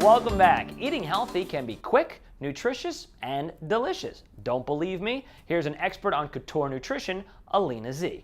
Welcome back. Eating healthy can be quick, nutritious, and delicious. Don't believe me? Here's an expert on couture nutrition, Alina Z.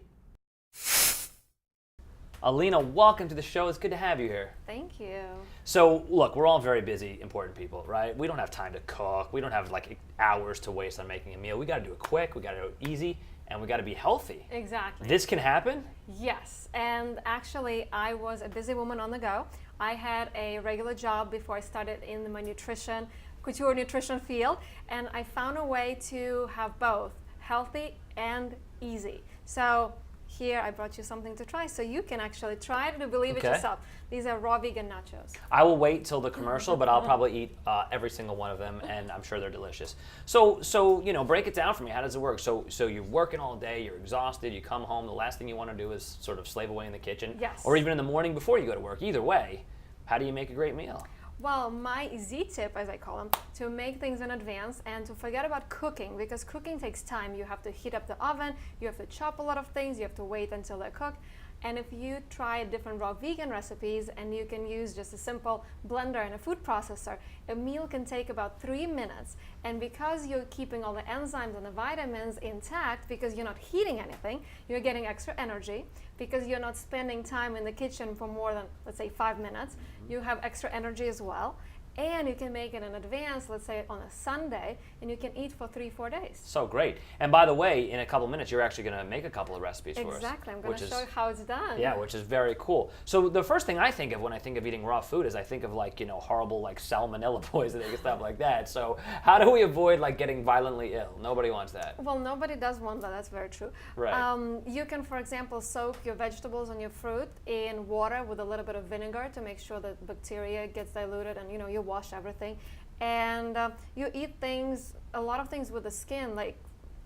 Alina, welcome to the show. It's good to have you here. Thank you. So, look, we're all very busy, important people, right? We don't have time to cook. We don't have like hours to waste on making a meal. We got to do it quick. We got to do it easy, and we got to be healthy. Exactly. This can happen? Yes, and actually, I was a busy woman on the go. I had a regular job before I started in my couture nutrition field, and I found a way to have both healthy and easy. So here I brought you something to try, so you can actually try it to believe it yourself. These are raw vegan nachos. I will wait till the commercial, but I'll probably eat every single one of them, and I'm sure they're delicious. So you know, break it down for me. How does it work? So you're working all day, you're exhausted, you come home, the last thing you want to do is sort of slave away in the kitchen. Yes. Or even in the morning before you go to work. Either way, how do you make a great meal? Well, my Z tip, as I call them, to make things in advance and to forget about cooking, because cooking takes time. You have to heat up the oven, you have to chop a lot of things, you have to wait until they're cooked. And if you try different raw vegan recipes and you can use just a simple blender and a food processor, a meal can take about 3 minutes. And because you're keeping all the enzymes and the vitamins intact, because you're not heating anything, you're getting extra energy. Because you're not spending time in the kitchen for more than, let's say, 5 minutes, you have extra energy as well. And you can make it in advance, let's say on a Sunday, and you can eat for 3-4 days. So great. And by the way, in a couple minutes, you're actually going to make a couple of recipes for us. Exactly. I'm going to show you how it's done. Yeah, which is very cool. So the first thing I think of when I think of eating raw food is I think of like, you know, horrible like salmonella poisoning and stuff like that. So how do we avoid like getting violently ill? Nobody wants that. Well, nobody does want that. That's very true. Right. You can, for example, soak your vegetables and your fruit in water with a little bit of vinegar to make sure that bacteria gets diluted, and you know, you wash everything. And you eat things, a lot of things with the skin, like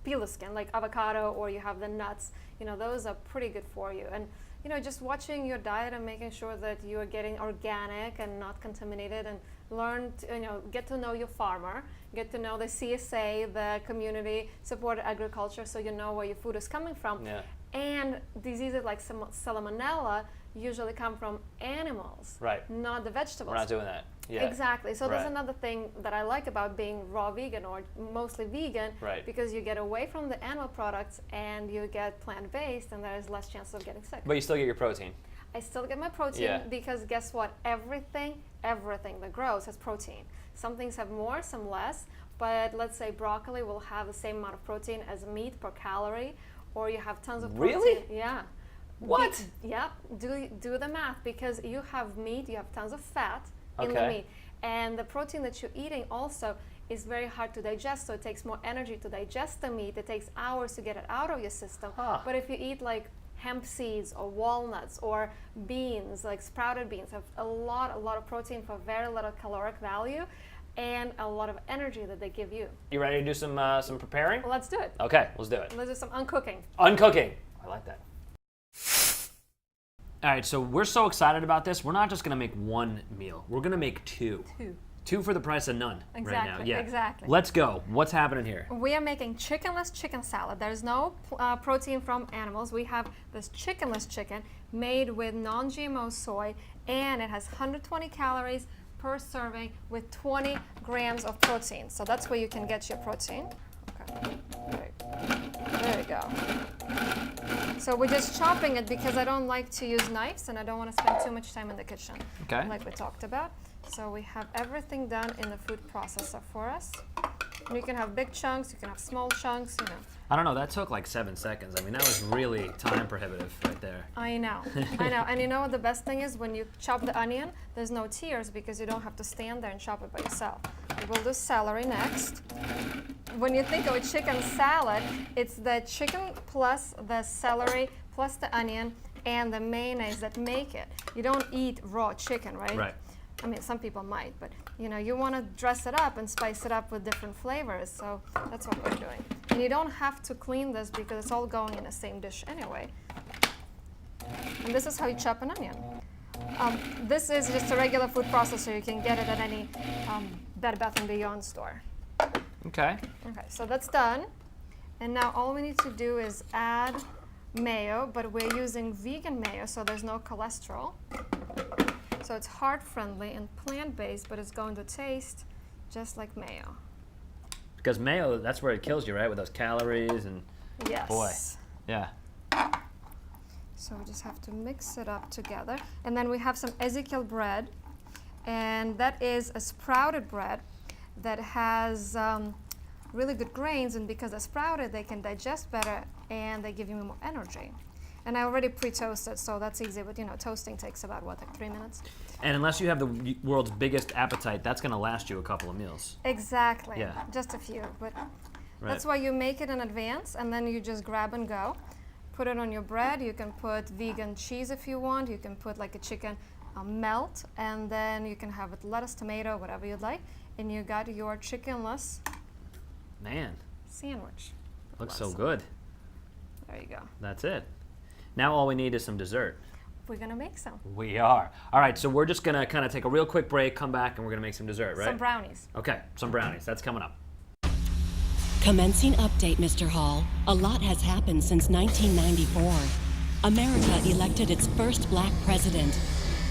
peel the skin, like avocado, or you have the nuts. You know, those are pretty good for you. And you know, just watching your diet and making sure that you are getting organic and not contaminated, and learn to, you know, get to know your farmer, get to know the CSA, the community supported agriculture, so you know where your food is coming from. Yeah. And diseases like salmonella usually come from animals, Right. not the vegetables. We're not doing that. Yeah. Exactly. So Right. that's another thing that I like about being raw vegan, or mostly vegan, Right. because you get away from the animal products and you get plant-based, and there is less chance of getting sick. But you still get your protein. I still get my protein, Yeah. because guess what? Everything that grows has protein. Some things have more, some less, but let's say broccoli will have the same amount of protein as meat per calorie, or you have tons of protein. Really? Yeah. What? Yeah, do the math, because you have meat, you have tons of fat in the Okay. meat, and the protein that you're eating also is very hard to digest, so it takes more energy to digest the meat. It takes hours to get it out of your system. Huh. But if you eat like hemp seeds or walnuts or beans, like sprouted beans, have a lot of protein for very little caloric value and a lot of energy that they give you. You ready to do some preparing? Well, let's do it. Okay, let's do it. Let's do some uncooking. Uncooking. I like that. All right, so we're so excited about this. We're not just going to make one meal. We're going to make two. Two for the price of none right now. Exactly, Yeah. exactly. Let's go. What's happening here? We are making chickenless chicken salad. There's no protein from animals. We have this chickenless chicken made with non-GMO soy, and it has 120 calories per serving with 20 grams of protein. So that's where you can get your protein. Okay. There you go. So we're just chopping it because I don't like to use knives and I don't want to spend too much time in the kitchen, Okay. like we talked about. So we have everything done in the food processor for us. And you can have big chunks, you can have small chunks, you know. I don't know. That took like 7 seconds. I mean, that was really time prohibitive right there. I know, I know. And you know what the best thing is? When you chop the onion, there's no tears because you don't have to stand there and chop it by yourself. We'll do celery next. When you think of a chicken salad, it's the chicken plus the celery plus the onion and the mayonnaise that make it. You don't eat raw chicken, right? Right. I mean, some people might, but you know, you want to dress it up and spice it up with different flavors. So that's what we're doing. And you don't have to clean this because it's all going in the same dish anyway. And this is how you chop an onion. This is just a regular food processor. You can get it at any Bed Bath & Beyond store. Okay. Okay, so that's done. And now all we need to do is add mayo, but we're using vegan mayo, so there's no cholesterol. So it's heart-friendly and plant-based, but it's going to taste just like mayo. Because mayo, that's where it kills you, right? With those calories and Yes. boy, yeah. So we just have to mix it up together. And then we have some Ezekiel bread, and that is a sprouted bread that has really good grains, and because they're sprouted, they can digest better and they give you more energy. And I already pre-toasted, so that's easy, but toasting takes about, what, like 3 minutes? And unless you have the world's biggest appetite, that's going to last you a couple of meals. Exactly. Yeah. Just a few, but Right. that's why you make it in advance, and then you just grab and go. Put it on your bread. You can put vegan cheese if you want. You can put like a chicken melt, and then you can have it lettuce, tomato, whatever you'd like, and you got your chickenless Man, sandwich. looks so good. There you go. That's it. Now all we need is some dessert. We're gonna make some. We are. All right, so we're just going to kind of take a real quick break, come back, and we're going to make some dessert, right? Some brownies. Okay, some brownies. That's coming up. Commencing update, Mr. Hall. A lot has happened since 1994. America elected its first black president.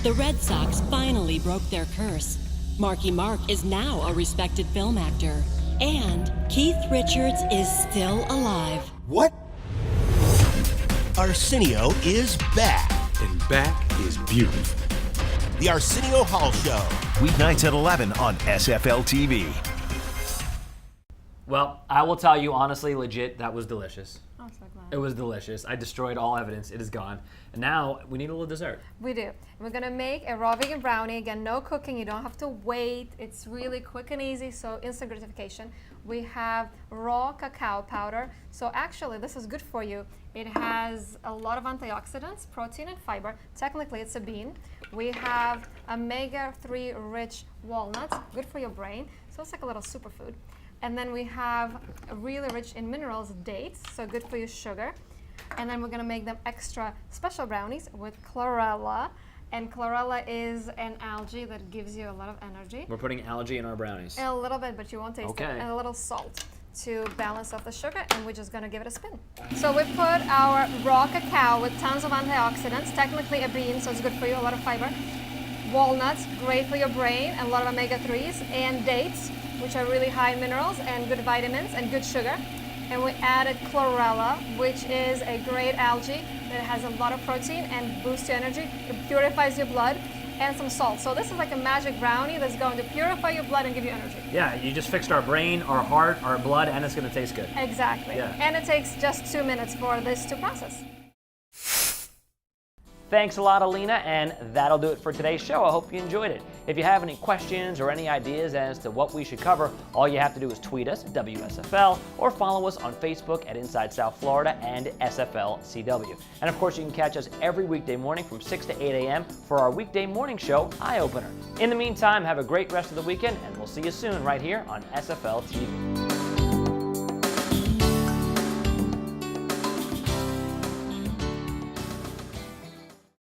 The Red Sox finally broke their curse. Marky Mark is now a respected film actor. And Keith Richards is still alive. What? Arsenio is back. And back is beautiful. The Arsenio Hall Show. Weeknights at 11 on SFL TV. Well, I will tell you honestly, legit, that was delicious. I'm so glad. It was delicious. I destroyed all evidence. It is gone. And now we need a little dessert. We do. We're gonna make a raw vegan brownie. Again, no cooking. You don't have to wait. It's really quick and easy, so instant gratification. We have raw cacao powder. So actually, this is good for you. It has a lot of antioxidants, protein, and fiber. Technically, it's a bean. We have omega-3 rich walnuts, good for your brain. So it's like a little superfood. And then we have really rich in minerals, dates, so good for your sugar. And then we're gonna make them extra special brownies with chlorella. And chlorella is an algae that gives you a lot of energy. We're putting algae in our brownies. A little bit, but you won't taste Okay. it. And a little salt to balance off the sugar, and we're just gonna give it a spin. So we put our raw cacao with tons of antioxidants, technically a bean, so it's good for you, a lot of fiber. Walnuts, great for your brain, and a lot of omega-3s, and dates, which are really high in minerals and good vitamins and good sugar. And we added chlorella, which is a great algae that has a lot of protein and boosts your energy. It purifies your blood, and some salt. So this is like a magic brownie that's going to purify your blood and give you energy. Yeah, you just fixed our brain, our heart, our blood, and it's going to taste good. Exactly. Yeah. And it takes just 2 minutes for this to process. Thanks a lot, Alina, and that'll do it for today's show. I hope you enjoyed it. If you have any questions or any ideas as to what we should cover, all you have to do is tweet us at WSFL or follow us on Facebook at Inside South Florida and SFLCW. And of course, you can catch us every weekday morning from 6 to 8 a.m. for our weekday morning show, Eye Opener. In the meantime, have a great rest of the weekend, and we'll see you soon right here on SFL TV.